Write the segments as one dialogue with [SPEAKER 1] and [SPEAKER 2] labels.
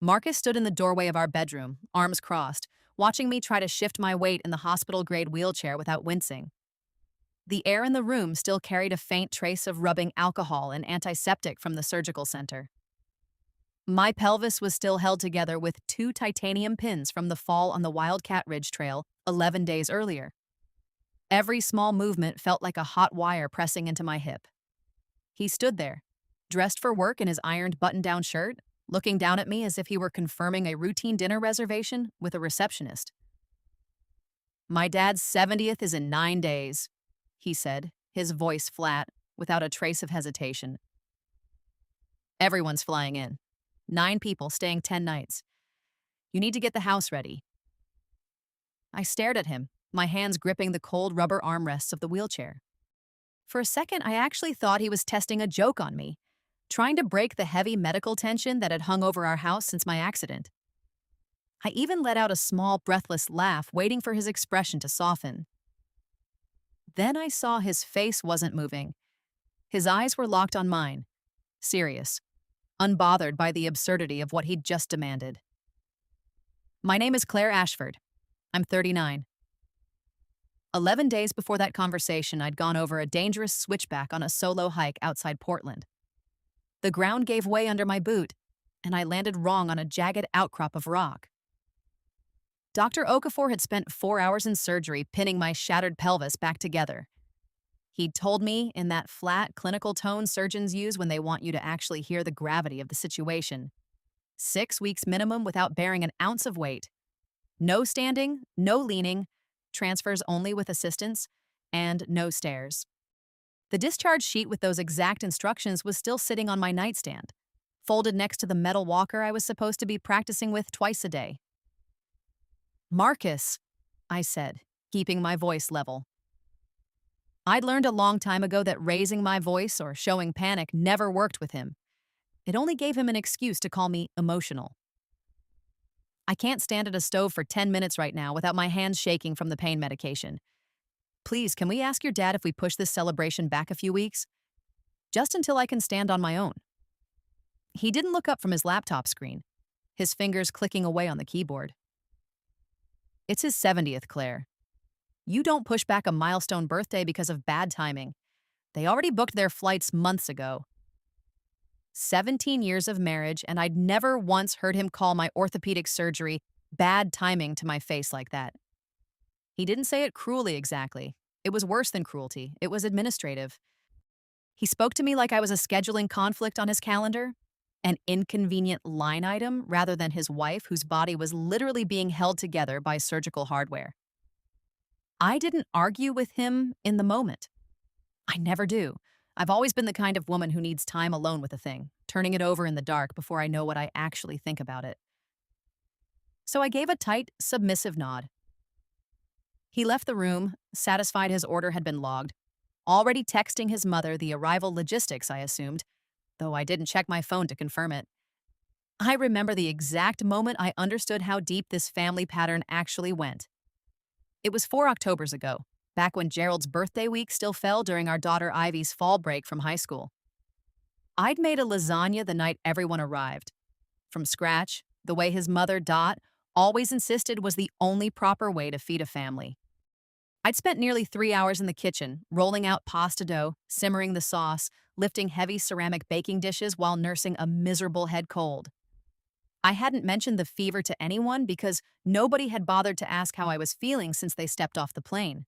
[SPEAKER 1] Marcus stood in the doorway of our bedroom, arms crossed, watching me try to shift my weight in the hospital-grade wheelchair without wincing. The air in the room still carried a faint trace of rubbing alcohol and antiseptic from the surgical center. My pelvis was still held together with 2 titanium pins from the fall on the Wildcat Ridge Trail 11 days earlier. Every small movement felt like a hot wire pressing into my hip. He stood there, dressed for work in his ironed button-down shirt, looking down at me as if he were confirming a routine dinner reservation with a receptionist. "My dad's 70th is in 9 days," he said, his voice flat, without a trace of hesitation. "Everyone's flying in. 9 people staying 10 nights. You need to get the house ready." I stared at him, my hands gripping the cold rubber armrests of the wheelchair. For a second, I actually thought he was testing a joke on me, trying to break the heavy medical tension that had hung over our house since my accident. I even let out a small, breathless laugh, waiting for his expression to soften. Then I saw his face wasn't moving. His eyes were locked on mine, serious, unbothered by the absurdity of what he'd just demanded. "My name is Claire Ashford. I'm 39. 11 days before that conversation, I'd gone over a dangerous switchback on a solo hike outside Portland. The ground gave way under my boot, and I landed wrong on a jagged outcrop of rock. Dr. Okafor had spent 4 hours in surgery pinning my shattered pelvis back together. He'd told me, in that flat, clinical tone surgeons use when they want you to actually hear the gravity of the situation, 6 weeks minimum without bearing an ounce of weight. No standing, no leaning, transfers only with assistance, and no stairs. The discharge sheet with those exact instructions was still sitting on my nightstand, folded next to the metal walker I was supposed to be practicing with twice a day. "Marcus," I said, keeping my voice level. I'd learned a long time ago that raising my voice or showing panic never worked with him. It only gave him an excuse to call me emotional. "I can't stand at a stove for 10 minutes right now without my hands shaking from the pain medication. Please, can we ask your dad if we push this celebration back a few weeks? Just until I can stand on my own." He didn't look up from his laptop screen, his fingers clicking away on the keyboard. "It's his 70th, Claire. You don't push back a milestone birthday because of bad timing. They already booked their flights months ago." 17 years of marriage, and I'd never once heard him call my orthopedic surgery bad timing to my face like that. He didn't say it cruelly exactly. It was worse than cruelty. It was administrative. He spoke to me like I was a scheduling conflict on his calendar, an inconvenient line item rather than his wife whose body was literally being held together by surgical hardware. I didn't argue with him in the moment. I never do. I've always been the kind of woman who needs time alone with a thing, turning it over in the dark before I know what I actually think about it. So I gave a tight, submissive nod. He left the room, satisfied his order had been logged, already texting his mother the arrival logistics, I assumed, though I didn't check my phone to confirm it. I remember the exact moment I understood how deep this family pattern actually went. It was 4 Octobers ago, back when Gerald's birthday week still fell during our daughter Ivy's fall break from high school. I'd made a lasagna the night everyone arrived. From scratch, the way his mother, Dot, always insisted was the only proper way to feed a family. I'd spent nearly 3 hours in the kitchen, rolling out pasta dough, simmering the sauce, lifting heavy ceramic baking dishes while nursing a miserable head cold. I hadn't mentioned the fever to anyone because nobody had bothered to ask how I was feeling since they stepped off the plane.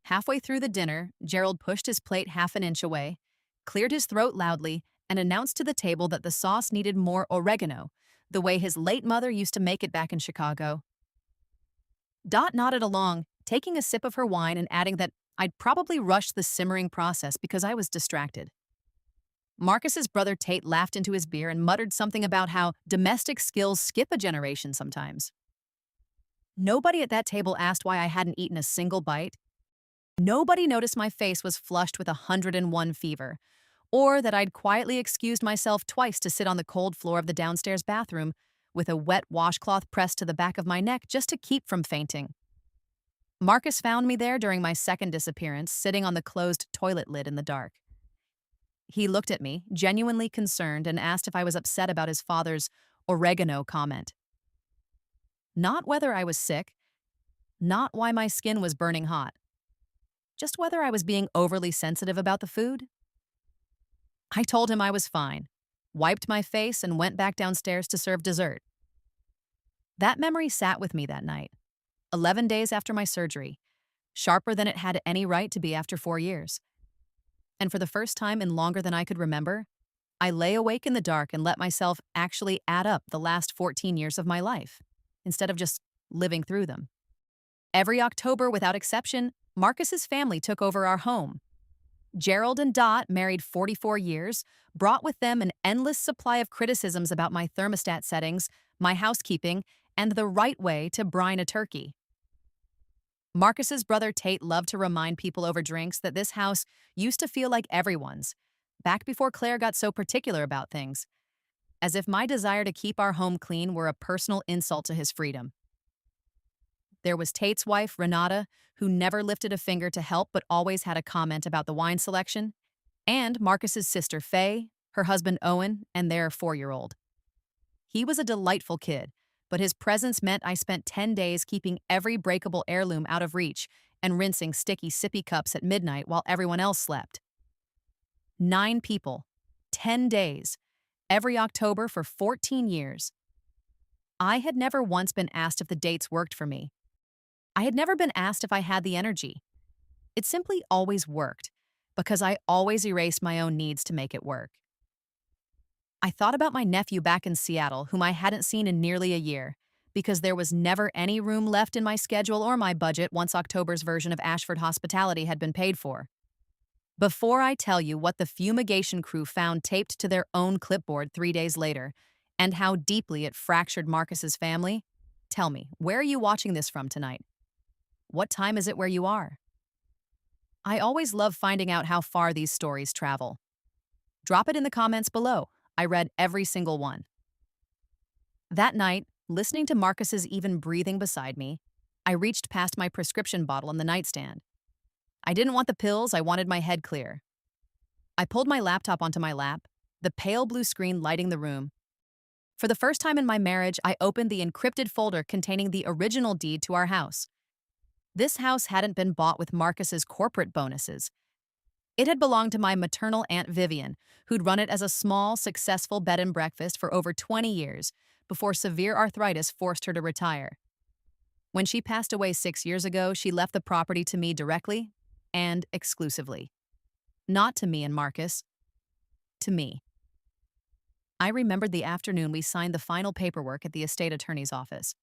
[SPEAKER 1] Halfway through the dinner, Gerald pushed his plate half an inch away, cleared his throat loudly, and announced to the table that the sauce needed more oregano, the way his late mother used to make it back in Chicago. Dot nodded along, taking a sip of her wine and adding that I'd probably rushed the simmering process because I was distracted. Marcus's brother Tate laughed into his beer and muttered something about how domestic skills skip a generation sometimes. Nobody at that table asked why I hadn't eaten a single bite. Nobody noticed my face was flushed with 101 fever, or that I'd quietly excused myself twice to sit on the cold floor of the downstairs bathroom with a wet washcloth pressed to the back of my neck just to keep from fainting. Marcus found me there during my second disappearance, sitting on the closed toilet lid in the dark. He looked at me, genuinely concerned, and asked if I was upset about his father's oregano comment. Not whether I was sick, not why my skin was burning hot, just whether I was being overly sensitive about the food. I told him I was fine, wiped my face, and went back downstairs to serve dessert. That memory sat with me that night, 11 days after my surgery, sharper than it had any right to be after 4 years. And for the first time in longer than I could remember, I lay awake in the dark and let myself actually add up the last 14 years of my life, instead of just living through them. Every October, without exception, Marcus's family took over our home. Gerald and Dot, married 44 years, brought with them an endless supply of criticisms about my thermostat settings, my housekeeping, and the right way to brine a turkey. Marcus's brother Tate loved to remind people over drinks that this house used to feel like everyone's, back before Claire got so particular about things, as if my desire to keep our home clean were a personal insult to his freedom. There was Tate's wife, Renata, who never lifted a finger to help but always had a comment about the wine selection, and Marcus's sister Faye, her husband Owen, and their 4-year-old. He was a delightful kid, but his presence meant I spent 10 days keeping every breakable heirloom out of reach and rinsing sticky sippy cups at midnight while everyone else slept. 9 people, 10 days, every October for 14 years. I had never once been asked if the dates worked for me. I had never been asked if I had the energy. It simply always worked, because I always erased my own needs to make it work. I thought about my nephew back in Seattle, whom I hadn't seen in nearly a year, because there was never any room left in my schedule or my budget once October's version of Ashford hospitality had been paid for. Before I tell you what the fumigation crew found taped to their own clipboard 3 days later, and how deeply it fractured Marcus's family, tell me, where are you watching this from tonight? What time is it where you are? I always love finding out how far these stories travel. Drop it in the comments below. I read every single one. That night, listening to Marcus's even breathing beside me, I reached past my prescription bottle on the nightstand. I didn't want the pills, I wanted my head clear. I pulled my laptop onto my lap, the pale blue screen lighting the room. For the first time in my marriage, I opened the encrypted folder containing the original deed to our house. This house hadn't been bought with Marcus's corporate bonuses. It had belonged to my maternal Aunt Vivian, who'd run it as a small, successful bed and breakfast for over 20 years before severe arthritis forced her to retire. When she passed away 6 years ago, she left the property to me directly and exclusively. Not to me and Marcus, to me. I remembered the afternoon we signed the final paperwork at the estate attorney's office.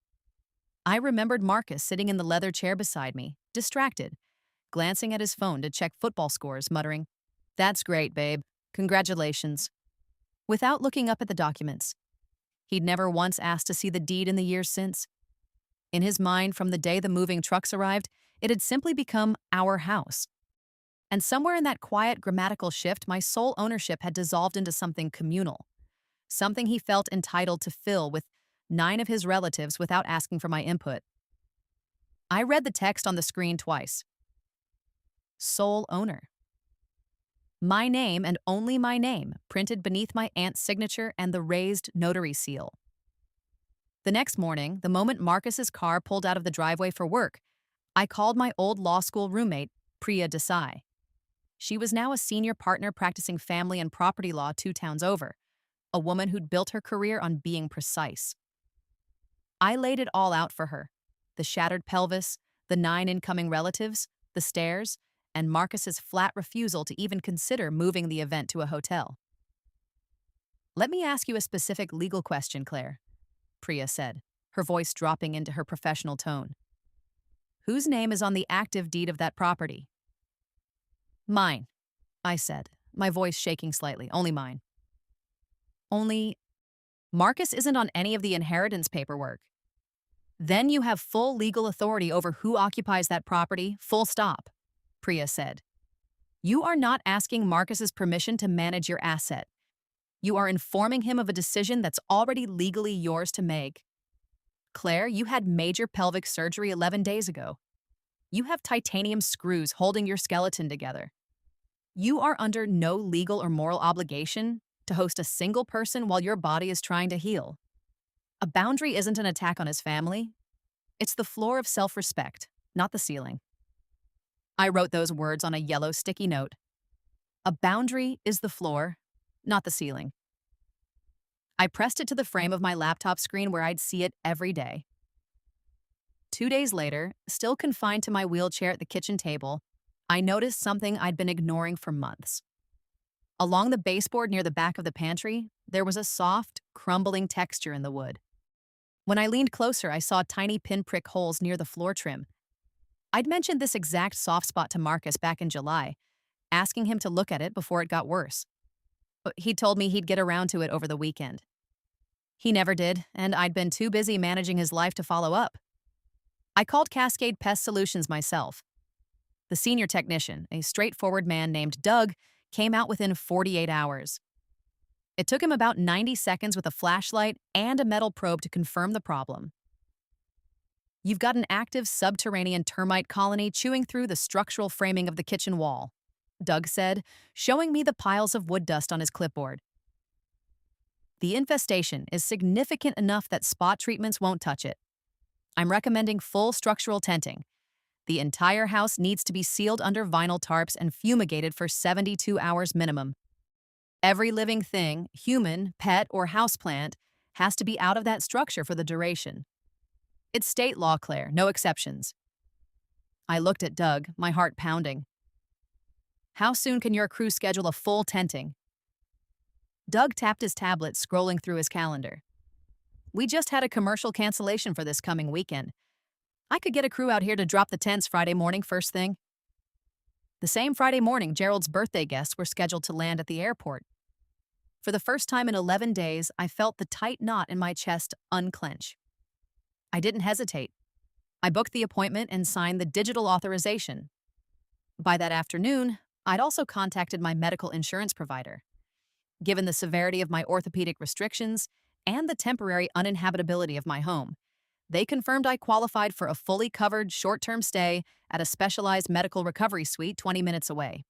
[SPEAKER 1] I remembered Marcus sitting in the leather chair beside me, distracted, glancing at his phone to check football scores, muttering, "That's great, babe. Congratulations," without looking up at the documents. He'd never once asked to see the deed in the years since. In his mind, from the day the moving trucks arrived, it had simply become our house. And somewhere in that quiet grammatical shift, my sole ownership had dissolved into something communal, something he felt entitled to fill with 9 of his relatives without asking for my input. I read the text on the screen twice. Sole owner. My name and only my name, printed beneath my aunt's signature and the raised notary seal. The next morning, the moment Marcus's car pulled out of the driveway for work, I called my old law school roommate, Priya Desai. She was now a senior partner practicing family and property law 2 towns over, a woman who'd built her career on being precise. I laid it all out for her: the shattered pelvis, the 9 incoming relatives, the stairs, and Marcus's flat refusal to even consider moving the event to a hotel. "Let me ask you a specific legal question, Claire," Priya said, her voice dropping into her professional tone. "Whose name is on the active deed of that property?" "Mine," I said, my voice shaking slightly. "Only mine." "Only Marcus isn't on any of the inheritance paperwork." "Then you have full legal authority over who occupies that property, full stop," Priya said. "You are not asking Marcus's permission to manage your asset. You are informing him of a decision that's already legally yours to make. Claire, you had major pelvic surgery 11 days ago. You have titanium screws holding your skeleton together. You are under no legal or moral obligation to host a single person while your body is trying to heal. A boundary isn't an attack on his family. It's the floor of self-respect, not the ceiling. I wrote those words on a yellow sticky note. A boundary is the floor, not the ceiling. I pressed it to the frame of my laptop screen where I'd see it every day. 2 days later, still confined to my wheelchair at the kitchen table, I noticed something I'd been ignoring for months. Along the baseboard near the back of the pantry, there was a soft, crumbling texture in the wood. When I leaned closer, I saw tiny pinprick holes near the floor trim. I'd mentioned this exact soft spot to Marcus back in July, asking him to look at it before it got worse. But he told me he'd get around to it over the weekend. He never did, and I'd been too busy managing his life to follow up. I called Cascade Pest Solutions myself. The senior technician, a straightforward man named Doug, came out within 48 hours. It took him about 90 seconds with a flashlight and a metal probe to confirm the problem. You've got an active subterranean termite colony chewing through the structural framing of the kitchen wall, Doug said, showing me the piles of wood dust on his clipboard. The infestation is significant enough that spot treatments won't touch it. I'm recommending full structural tenting. The entire house needs to be sealed under vinyl tarps and fumigated for 72 hours minimum. Every living thing, human, pet, or houseplant, has to be out of that structure for the duration. It's state law, Claire, no exceptions. I looked at Doug, my heart pounding. How soon can your crew schedule a full tenting? Doug tapped his tablet, scrolling through his calendar. We just had a commercial cancellation for this coming weekend. I could get a crew out here to drop the tents Friday morning first thing. The same Friday morning, Gerald's birthday guests were scheduled to land at the airport. For the first time in 11 days, I felt the tight knot in my chest unclench. I didn't hesitate. I booked the appointment and signed the digital authorization. By that afternoon, I'd also contacted my medical insurance provider. Given the severity of my orthopedic restrictions and the temporary uninhabitability of my home, they confirmed I qualified for a fully covered short-term stay at a specialized medical recovery suite 20 minutes away.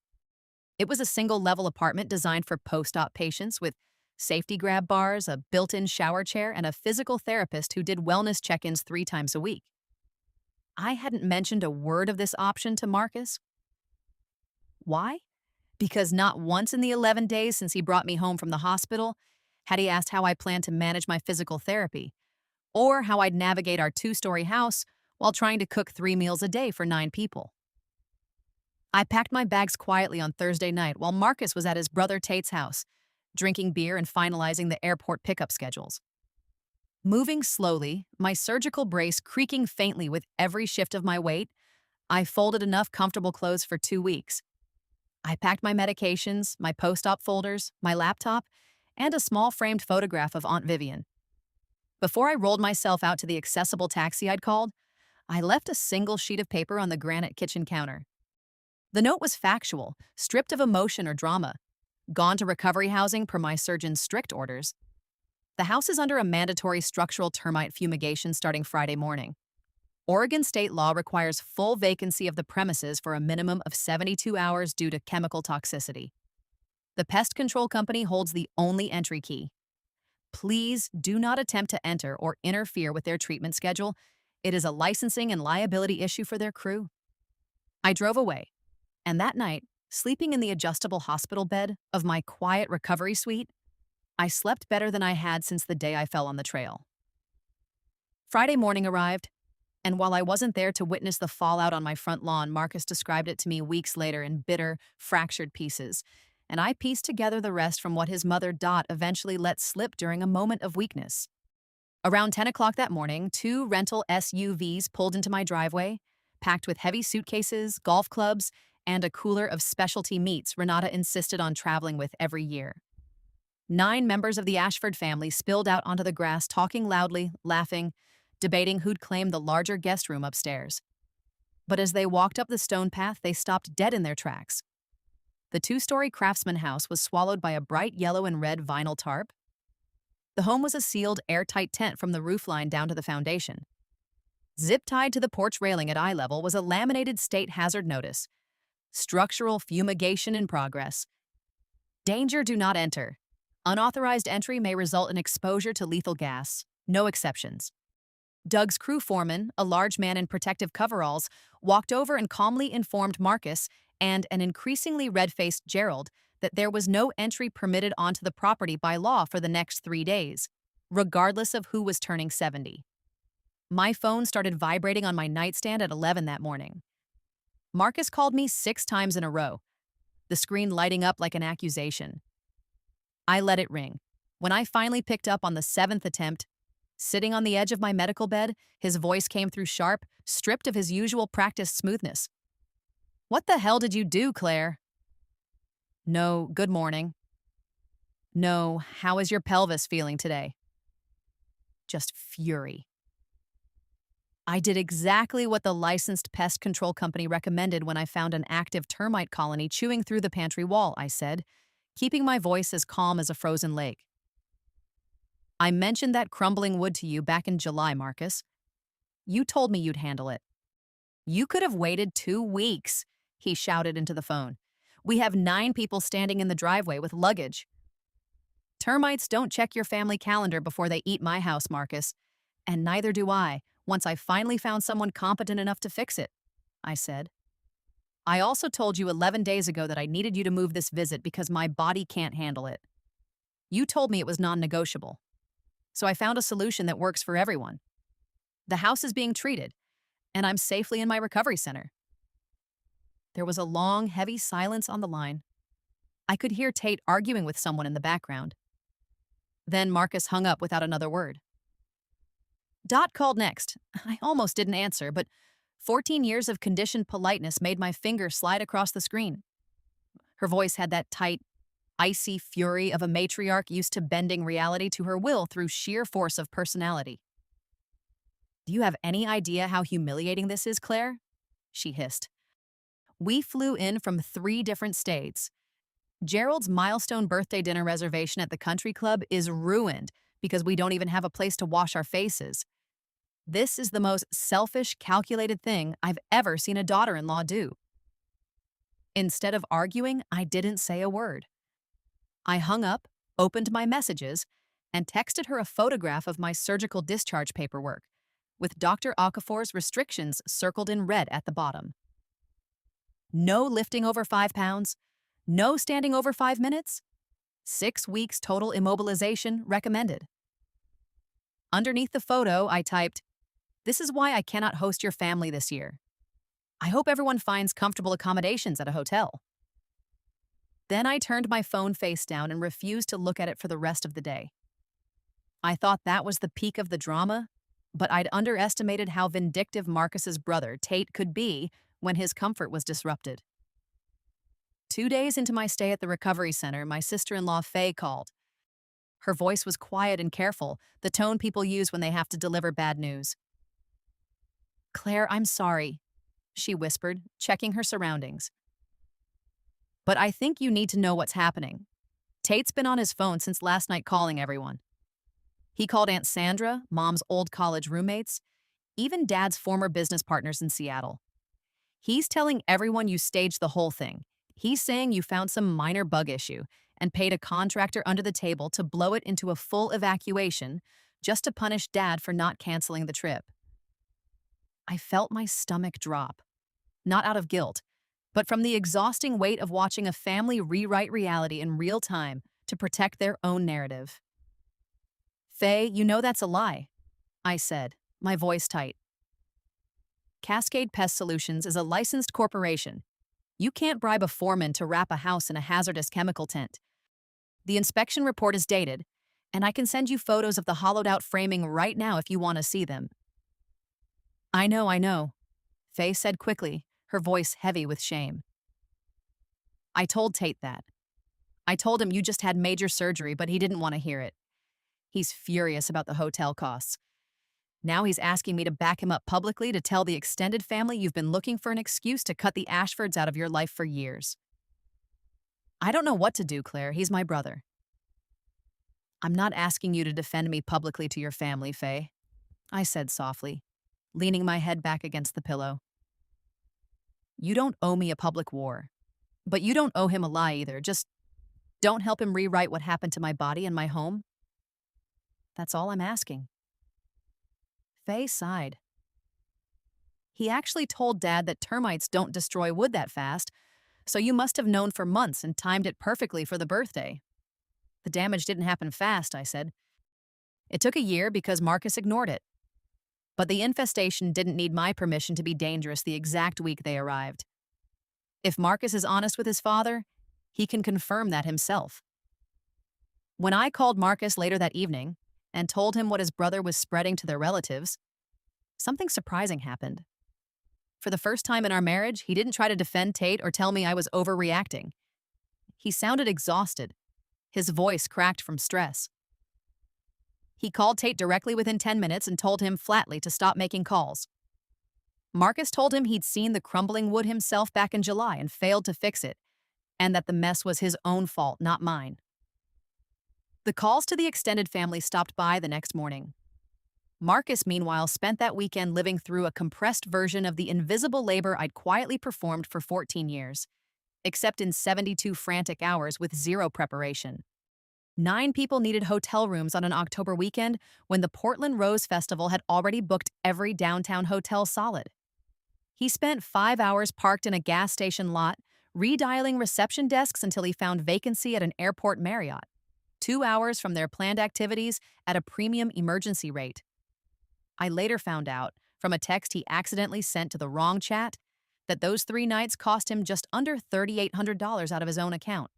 [SPEAKER 1] It was a single-level apartment designed for post-op patients with safety grab bars, a built-in shower chair, and a physical therapist who did wellness check-ins 3 times a week. I hadn't mentioned a word of this option to Marcus. Why? Because not once in the 11 days since he brought me home from the hospital had he asked how I planned to manage my physical therapy, or how I'd navigate our 2-story house while trying to cook 3 meals a day for 9 people. I packed my bags quietly on Thursday night while Marcus was at his brother Tate's house, drinking beer and finalizing the airport pickup schedules. Moving slowly, my surgical brace creaking faintly with every shift of my weight, I folded enough comfortable clothes for 2 weeks. I packed my medications, my post-op folders, my laptop, and a small framed photograph of Aunt Vivian. Before I rolled myself out to the accessible taxi I'd called, I left a single sheet of paper on the granite kitchen counter. The note was factual, stripped of emotion or drama. Gone to recovery housing per my surgeon's strict orders. The house is under a mandatory structural termite fumigation starting Friday morning. Oregon state law requires full vacancy of the premises for a minimum of 72 hours due to chemical toxicity. The pest control company holds the only entry key. Please do not attempt to enter or interfere with their treatment schedule. It is a licensing and liability issue for their crew. I drove away, and that night, sleeping in the adjustable hospital bed of my quiet recovery suite, I slept better than I had since the day I fell on the trail. Friday morning arrived, and while I wasn't there to witness the fallout on my front lawn, Marcus described it to me weeks later in bitter, fractured pieces, and I pieced together the rest from what his mother Dot eventually let slip during a moment of weakness. Around 10 o'clock that morning, 2 rental SUVs pulled into my driveway, packed with heavy suitcases, golf clubs, and a cooler of specialty meats Renata insisted on traveling with every year. 9 members of the Ashford family spilled out onto the grass, talking loudly, laughing, debating who'd claim the larger guest room upstairs. But as they walked up the stone path, they stopped dead in their tracks. The 2-story craftsman house was swallowed by a bright yellow and red vinyl tarp. The home was a sealed, airtight tent from the roofline down to the foundation. Zip-tied to the porch railing at eye level was a laminated state hazard notice. Structural fumigation in progress. Danger, do not enter. Unauthorized entry may result in exposure to lethal gas. No exceptions. Doug's crew foreman, a large man in protective coveralls, walked over and calmly informed Marcus and an increasingly red-faced Gerald that there was no entry permitted onto the property by law for the next 3 days, regardless of who was turning 70. My phone started vibrating on my nightstand at 11 that morning. Marcus called me 6 times in a row, the screen lighting up like an accusation. I let it ring. When I finally picked up on the 7th attempt, sitting on the edge of my medical bed, his voice came through sharp, stripped of his usual practiced smoothness. "What the hell did you do, Claire?" "No, good morning." "No, how is your pelvis feeling today?" Just fury. I did exactly what the licensed pest control company recommended when I found an active termite colony chewing through the pantry wall, I said, keeping my voice as calm as a frozen lake. "I mentioned that crumbling wood to you back in July, Marcus. You told me you'd handle it." "You could have waited 2 weeks," he shouted into the phone. "We have 9 people standing in the driveway with luggage." "Termites don't check your family calendar before they eat my house, Marcus. And neither do I, once I finally found someone competent enough to fix it," I said. "I also told you 11 days ago that I needed you to move this visit because my body can't handle it. You told me it was non-negotiable. So I found a solution that works for everyone. The house is being treated, and I'm safely in my recovery center." There was a long, heavy silence on the line. I could hear Tate arguing with someone in the background. Then Marcus hung up without another word. Dot called next. I almost didn't answer, but 14 years of conditioned politeness made my finger slide across the screen. Her voice had that tight, icy fury of a matriarch used to bending reality to her will through sheer force of personality. "Do you have any idea how humiliating this is, Claire?" she hissed. "We flew in from 3 different states. Gerald's milestone birthday dinner reservation at the country club is ruined because we don't even have a place to wash our faces. This is the most selfish, calculated thing I've ever seen a daughter-in-law do." Instead of arguing, I didn't say a word. I hung up, opened my messages, and texted her a photograph of my surgical discharge paperwork, with Dr. Okafor's restrictions circled in red at the bottom. No lifting over 5 pounds, no standing over 5 minutes, 6 weeks total immobilization recommended. Underneath the photo, I typed, "This is why I cannot host your family this year. I hope everyone finds comfortable accommodations at a hotel." Then I turned my phone face down and refused to look at it for the rest of the day. I thought that was the peak of the drama, but I'd underestimated how vindictive Marcus's brother, Tate, could be when his comfort was disrupted. 2 days into my stay at the recovery center, my sister-in-law Faye called. Her voice was quiet and careful, the tone people use when they have to deliver bad news. "Claire, I'm sorry," she whispered, checking her surroundings. "But I think you need to know what's happening. Tate's been on his phone since last night calling everyone. He called Aunt Sandra, Mom's old college roommates, even Dad's former business partners in Seattle. He's telling everyone you staged the whole thing. He's saying you found some minor bug issue and paid a contractor under the table to blow it into a full evacuation just to punish Dad for not canceling the trip." I felt my stomach drop, not out of guilt, but from the exhausting weight of watching a family rewrite reality in real time to protect their own narrative. "Faye, you know that's a lie," I said, my voice tight. "Cascade Pest Solutions is a licensed corporation. You can't bribe a foreman to wrap a house in a hazardous chemical tent. The inspection report is dated, and I can send you photos of the hollowed-out framing right now if you want to see them." I know," Faye said quickly, her voice heavy with shame. "I told Tate that. I told him you just had major surgery, but he didn't want to hear it. He's furious about the hotel costs. Now he's asking me to back him up publicly to tell the extended family you've been looking for an excuse to cut the Ashfords out of your life for years. I don't know what to do, Claire. He's my brother." "I'm not asking you to defend me publicly to your family, Faye," I said softly, leaning my head back against the pillow. "You don't owe me a public war, but you don't owe him a lie either. Just don't help him rewrite what happened to my body and my home. That's all I'm asking." Faye sighed. He actually told Dad that termites don't destroy wood that fast, so you must have known for months and timed it perfectly for the birthday. The damage didn't happen fast, I said. It took a year because Marcus ignored it. But the infestation didn't need my permission to be dangerous the exact week they arrived. If Marcus is honest with his father, he can confirm that himself. When I called Marcus later that evening and told him what his brother was spreading to their relatives, something surprising happened. For the first time in our marriage, he didn't try to defend Tate or tell me I was overreacting. He sounded exhausted. His voice cracked from stress. He called Tate directly within 10 minutes and told him flatly to stop making calls. Marcus told him he'd seen the crumbling wood himself back in July and failed to fix it, and that the mess was his own fault, not mine. The calls to the extended family stopped by the next morning. Marcus, meanwhile, spent that weekend living through a compressed version of the invisible labor I'd quietly performed for 14 years, except in 72 frantic hours with zero preparation. 9 people needed hotel rooms on an October weekend when the Portland Rose Festival had already booked every downtown hotel solid. He spent 5 hours parked in a gas station lot, redialing reception desks until he found vacancy at an airport Marriott. 2 hours from their planned activities at a premium emergency rate. I later found out, from a text he accidentally sent to the wrong chat, that those 3 nights cost him just under $3,800 out of his own account.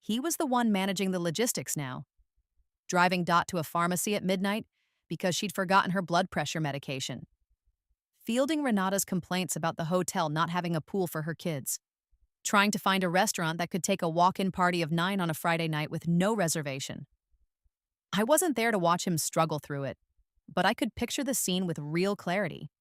[SPEAKER 1] He was the one managing the logistics now, driving Dot to a pharmacy at midnight because she'd forgotten her blood pressure medication, fielding Renata's complaints about the hotel not having a pool for her kids, trying to find a restaurant that could take a walk-in party of 9 on a Friday night with no reservation. I wasn't there to watch him struggle through it, but I could picture the scene with real clarity.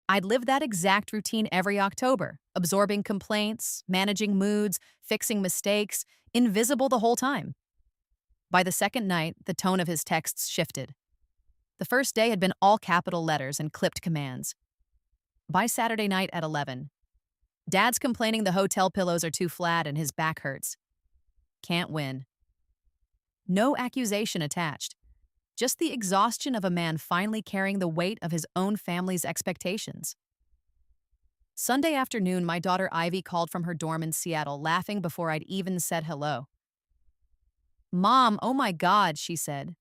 [SPEAKER 1] I'd lived that exact routine every October, absorbing complaints, managing moods, fixing mistakes, invisible the whole time. By the second night, the tone of his texts shifted. The first day had been all capital letters and clipped commands. By Saturday night at 11, Dad's complaining the hotel pillows are too flat and his back hurts. Can't win. No accusation attached. Just the exhaustion of a man finally carrying the weight of his own family's expectations. Sunday afternoon, my daughter Ivy called from her dorm in Seattle, laughing before I'd even said hello. "Mom, oh my God," she said.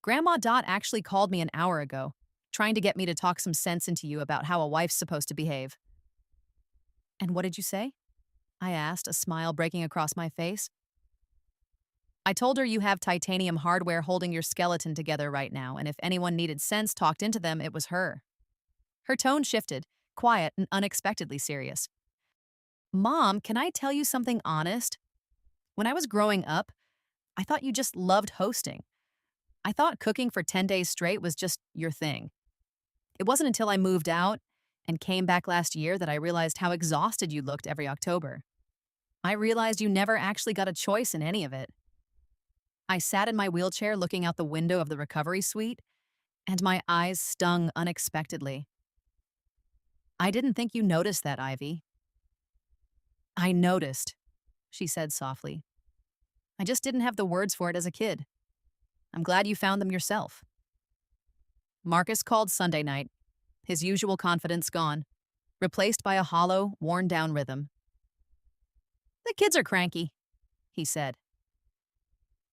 [SPEAKER 1] "Grandma Dot actually called me an hour ago, trying to get me to talk some sense into you about how a wife's supposed to behave." "And what did you say?" I asked, a smile breaking across my face. "I told her you have titanium hardware holding your skeleton together right now, and if anyone needed sense talked into them, it was her." Her tone shifted, quiet and unexpectedly serious. "Mom, can I tell you something honest? When I was growing up, I thought you just loved hosting. I thought cooking for 10 days straight was just your thing. It wasn't until I moved out and came back last year that I realized how exhausted you looked every October. I realized you never actually got a choice in any of it." I sat in my wheelchair looking out the window of the recovery suite, and my eyes stung unexpectedly. "I didn't think you noticed that, Ivy." "I noticed," she said softly. "I just didn't have the words for it as a kid. I'm glad you found them yourself." Marcus called Sunday night, his usual confidence gone, replaced by a hollow, worn-down rhythm. "The kids are cranky," he said.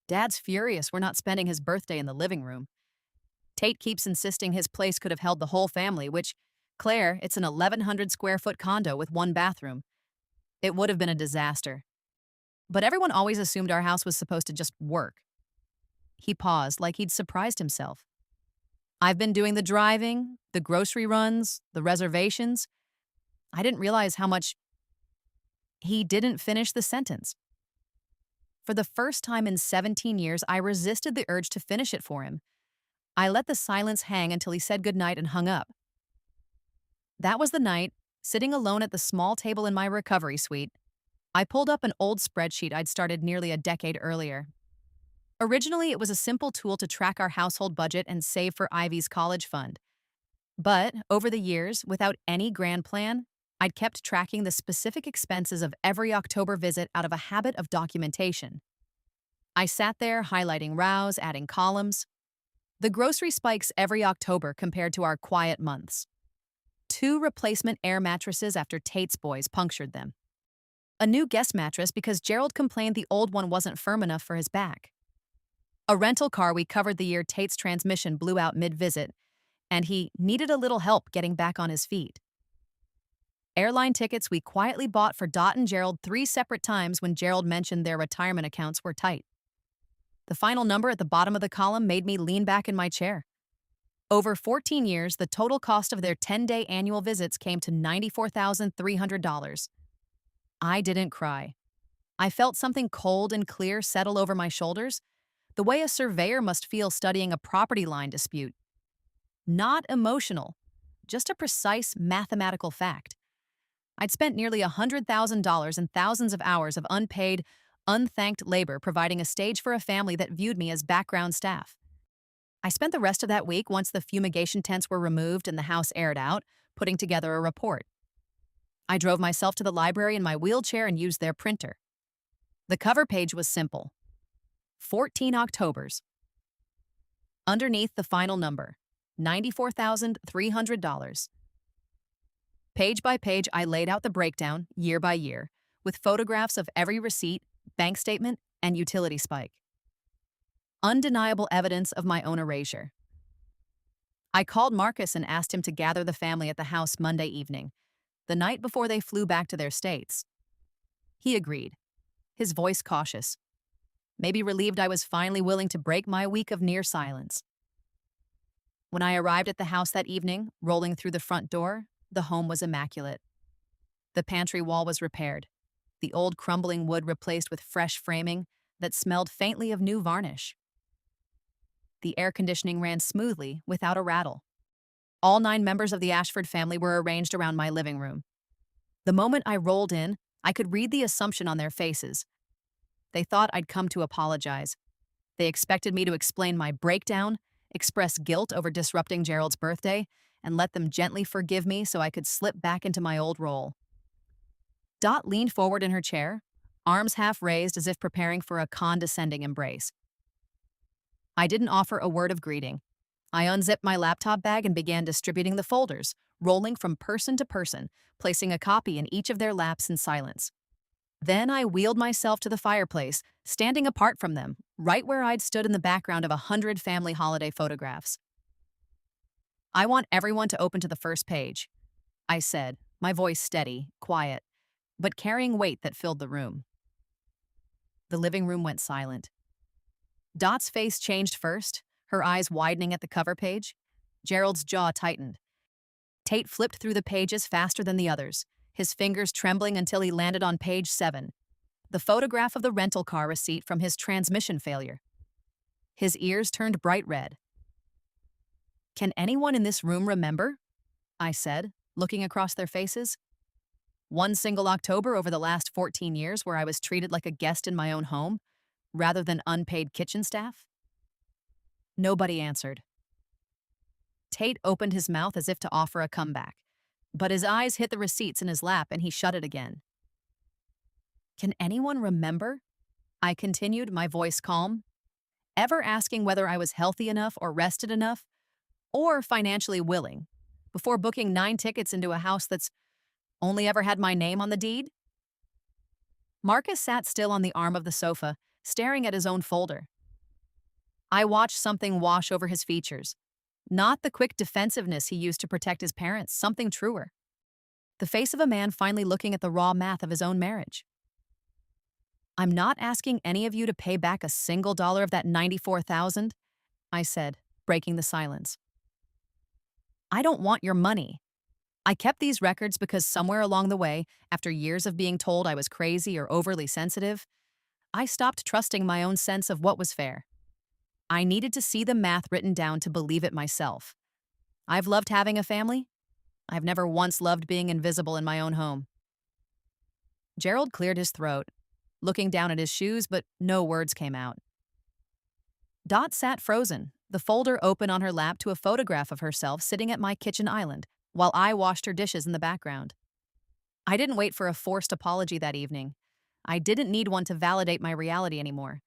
[SPEAKER 1] "Dad's furious we're not spending his birthday in the living room. Tate keeps insisting his place could have held the whole family, which, Claire, it's an 1,100 square foot condo with 1 bathroom. It would have been a disaster. But everyone always assumed our house was supposed to just work." He paused, like he'd surprised himself. "I've been doing the driving, the grocery runs, the reservations. I didn't realize how much—" He didn't finish the sentence. For the first time in 17 years, I resisted the urge to finish it for him. I let the silence hang until he said goodnight and hung up. That was the night, sitting alone at the small table in my recovery suite, I pulled up an old spreadsheet I'd started nearly a decade earlier. Originally, it was a simple tool to track our household budget and save for Ivy's college fund. But over the years, without any grand plan, I'd kept tracking the specific expenses of every October visit out of a habit of documentation. I sat there highlighting rows, adding columns. The grocery spikes every October compared to our quiet months. 2 replacement air mattresses after Tate's boys punctured them. A new guest mattress because Gerald complained the old one wasn't firm enough for his back. A rental car we covered the year Tate's transmission blew out mid-visit, and he needed a little help getting back on his feet. Airline tickets we quietly bought for Dot and Gerald 3 separate times when Gerald mentioned their retirement accounts were tight. The final number at the bottom of the column made me lean back in my chair. Over 14 years, the total cost of their 10-day annual visits came to $94,300. I didn't cry. I felt something cold and clear settle over my shoulders, the way a surveyor must feel studying a property line dispute. Not emotional, just a precise mathematical fact. I'd spent nearly $100,000 and thousands of hours of unpaid, unthanked labor providing a stage for a family that viewed me as background staff. I spent the rest of that week, once the fumigation tents were removed and the house aired out, putting together a report. I drove myself to the library in my wheelchair and used their printer. The cover page was simple. 14 Octobers. Underneath the final number, $94,300. Page by page, I laid out the breakdown, year by year, with photographs of every receipt, bank statement, and utility spike. Undeniable evidence of my own erasure. I called Marcus and asked him to gather the family at the house Monday evening, the night before they flew back to their states. He agreed, his voice cautious, maybe relieved I was finally willing to break my week of near silence. When I arrived at the house that evening, rolling through the front door, the home was immaculate. The pantry wall was repaired, the old crumbling wood replaced with fresh framing that smelled faintly of new varnish. The air conditioning ran smoothly, without a rattle. All 9 members of the Ashford family were arranged around my living room. The moment I rolled in, I could read the assumption on their faces. They thought I'd come to apologize. They expected me to explain my breakdown, express guilt over disrupting Gerald's birthday, and let them gently forgive me so I could slip back into my old role. Dot leaned forward in her chair, arms half raised as if preparing for a condescending embrace. I didn't offer a word of greeting. I unzipped my laptop bag and began distributing the folders, rolling from person to person, placing a copy in each of their laps in silence. Then I wheeled myself to the fireplace, standing apart from them, right where I'd stood in the background of 100 family holiday photographs. I want everyone to open to the first page, I said, my voice steady, quiet, but carrying weight that filled the room. The living room went silent. Dot's face changed first, her eyes widening at the cover page. Gerald's jaw tightened. Tate flipped through the pages faster than the others, his fingers trembling until he landed on page 7, the photograph of the rental car receipt from his transmission failure. His ears turned bright red. "Can anyone in this room remember?" I said, looking across their faces. "One single October over the last 14 years where I was treated like a guest in my own home, rather than unpaid kitchen staff?" Nobody answered. Tate opened his mouth as if to offer a comeback, but his eyes hit the receipts in his lap and he shut it again. "Can anyone remember?" I continued, my voice calm. "Ever asking whether I was healthy enough or rested enough, or financially willing, before booking 9 tickets into a house that's only ever had my name on the deed?" Marcus sat still on the arm of the sofa, staring at his own folder. I watched something wash over his features. Not the quick defensiveness he used to protect his parents, something truer. The face of a man finally looking at the raw math of his own marriage. "I'm not asking any of you to pay back a single dollar of that $94,000, I said, breaking the silence. "I don't want your money. I kept these records because somewhere along the way, after years of being told I was crazy or overly sensitive, I stopped trusting my own sense of what was fair. I needed to see the math written down to believe it myself. I've loved having a family. I've never once loved being invisible in my own home." Gerald cleared his throat, looking down at his shoes, but no words came out. Dot sat frozen, the folder open on her lap to a photograph of herself sitting at my kitchen island, while I washed her dishes in the background. I didn't wait for a forced apology that evening. I didn't need one to validate my reality anymore.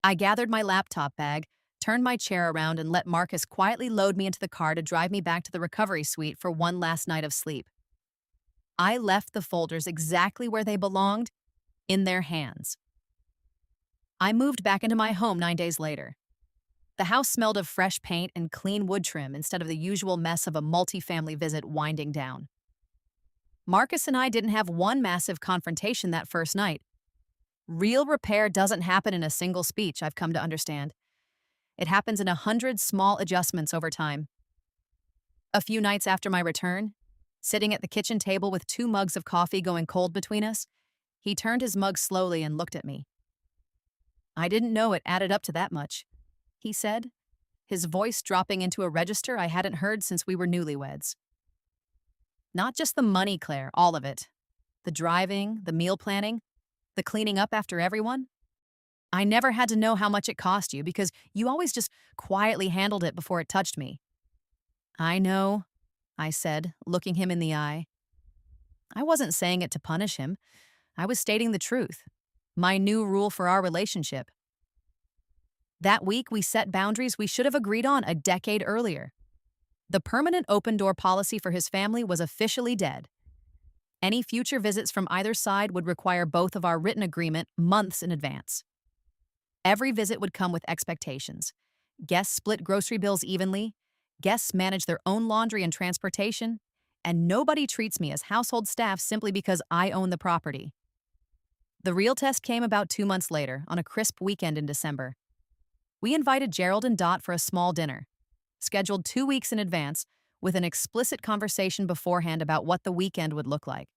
[SPEAKER 1] I gathered my laptop bag, turned my chair around, and let Marcus quietly load me into the car to drive me back to the recovery suite for one last night of sleep. I left the folders exactly where they belonged, in their hands. I moved back into my home 9 days later. The house smelled of fresh paint and clean wood trim instead of the usual mess of a multifamily visit winding down. Marcus and I didn't have one massive confrontation that first night. Real repair doesn't happen in a single speech, I've come to understand. It happens in 100 small adjustments over time. A few nights after my return, sitting at the kitchen table with 2 mugs of coffee going cold between us, he turned his mug slowly and looked at me. "I didn't know it added up to that much," he said, his voice dropping into a register I hadn't heard since we were newlyweds. "Not just the money, Claire, all of it. The driving, the meal planning, the cleaning up after everyone. I never had to know how much it cost you because you always just quietly handled it before it touched me." "I know," I said, looking him in the eye. I wasn't saying it to punish him. I was stating the truth, my new rule for our relationship. That week, we set boundaries we should have agreed on a decade earlier. The permanent open-door policy for his family was officially dead. Any future visits from either side would require both of our written agreement months in advance. Every visit would come with expectations. Guests split grocery bills evenly, guests manage their own laundry and transportation, and nobody treats me as household staff simply because I own the property. The real test came about 2 months later, on a crisp weekend in December. We invited Gerald and Dot for a small dinner, scheduled 2 weeks in advance, with an explicit conversation beforehand about what the weekend would look like.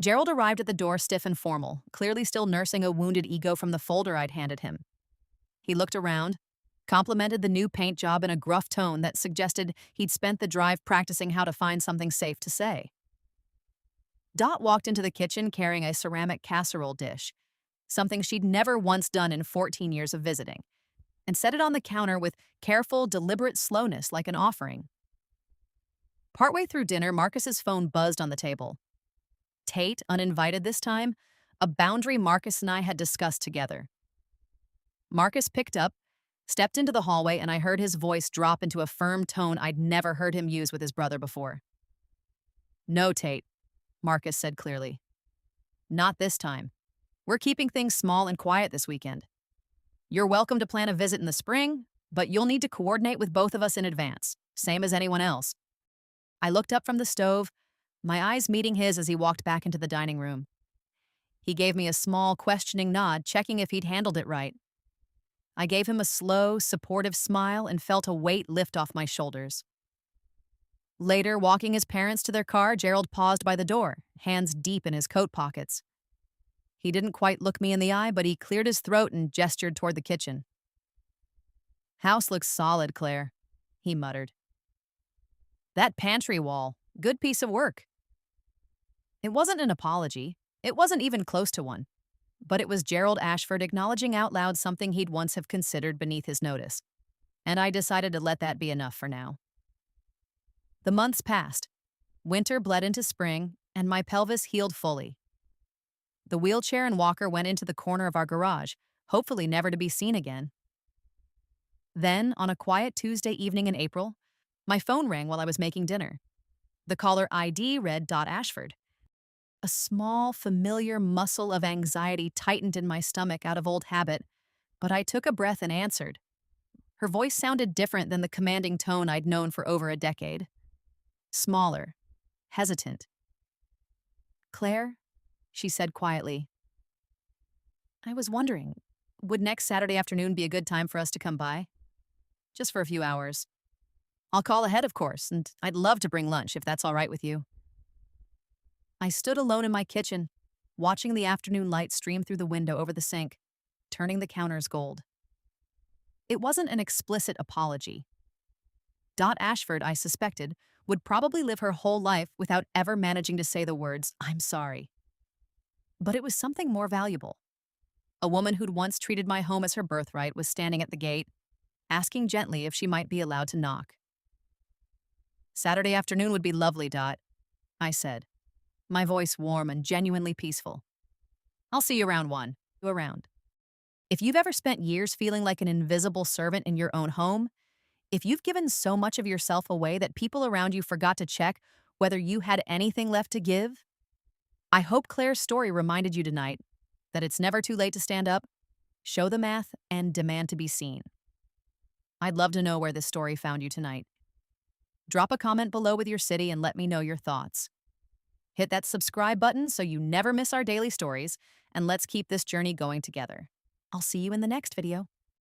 [SPEAKER 1] Gerald arrived at the door stiff and formal, clearly still nursing a wounded ego from the folder I'd handed him. He looked around, complimented the new paint job in a gruff tone that suggested he'd spent the drive practicing how to find something safe to say. Dot walked into the kitchen carrying a ceramic casserole dish, something she'd never once done in 14 years of visiting, and set it on the counter with careful, deliberate slowness like an offering. Partway through dinner, Marcus's phone buzzed on the table. Tate, uninvited this time, a boundary Marcus and I had discussed together. Marcus picked up, stepped into the hallway, and I heard his voice drop into a firm tone I'd never heard him use with his brother before. "No, Tate," Marcus said clearly. "Not this time. We're keeping things small and quiet this weekend. You're welcome to plan a visit in the spring, but you'll need to coordinate with both of us in advance, same as anyone else." I looked up from the stove, my eyes meeting his as he walked back into the dining room. He gave me a small, questioning nod, checking if he'd handled it right. I gave him a slow, supportive smile and felt a weight lift off my shoulders. Later, walking his parents to their car, Gerald paused by the door, hands deep in his coat pockets. He didn't quite look me in the eye, but he cleared his throat and gestured toward the kitchen. "House looks solid, Claire," he muttered. "That pantry wall, good piece of work." It wasn't an apology. It wasn't even close to one. But it was Gerald Ashford acknowledging out loud something he'd once have considered beneath his notice. And I decided to let that be enough for now. The months passed. Winter bled into spring, and my pelvis healed fully. The wheelchair and walker went into the corner of our garage, hopefully never to be seen again. Then, on a quiet Tuesday evening in April, my phone rang while I was making dinner. The caller ID read Dot Ashford. A small, familiar muscle of anxiety tightened in my stomach out of old habit, but I took a breath and answered. Her voice sounded different than the commanding tone I'd known for over a decade. Smaller, hesitant. "Claire?" she said quietly. "I was wondering, would next Saturday afternoon be a good time for us to come by? Just for a few hours. I'll call ahead, of course, and I'd love to bring lunch if that's all right with you." I stood alone in my kitchen, watching the afternoon light stream through the window over the sink, turning the counters gold. It wasn't an explicit apology. Dot Ashford, I suspected, would probably live her whole life without ever managing to say the words, "I'm sorry." But it was something more valuable. A woman who'd once treated my home as her birthright was standing at the gate, asking gently if she might be allowed to knock. "Saturday afternoon would be lovely, Dot," I said, my voice warm and genuinely peaceful. "I'll see you around 1. Around." If you've ever spent years feeling like an invisible servant in your own home, if you've given so much of yourself away that people around you forgot to check whether you had anything left to give, I hope Claire's story reminded you tonight that it's never too late to stand up, show the math, and demand to be seen. I'd love to know where this story found you tonight. Drop a comment below with your city and let me know your thoughts. Hit that subscribe button so you never miss our daily stories, and let's keep this journey going together. I'll see you in the next video.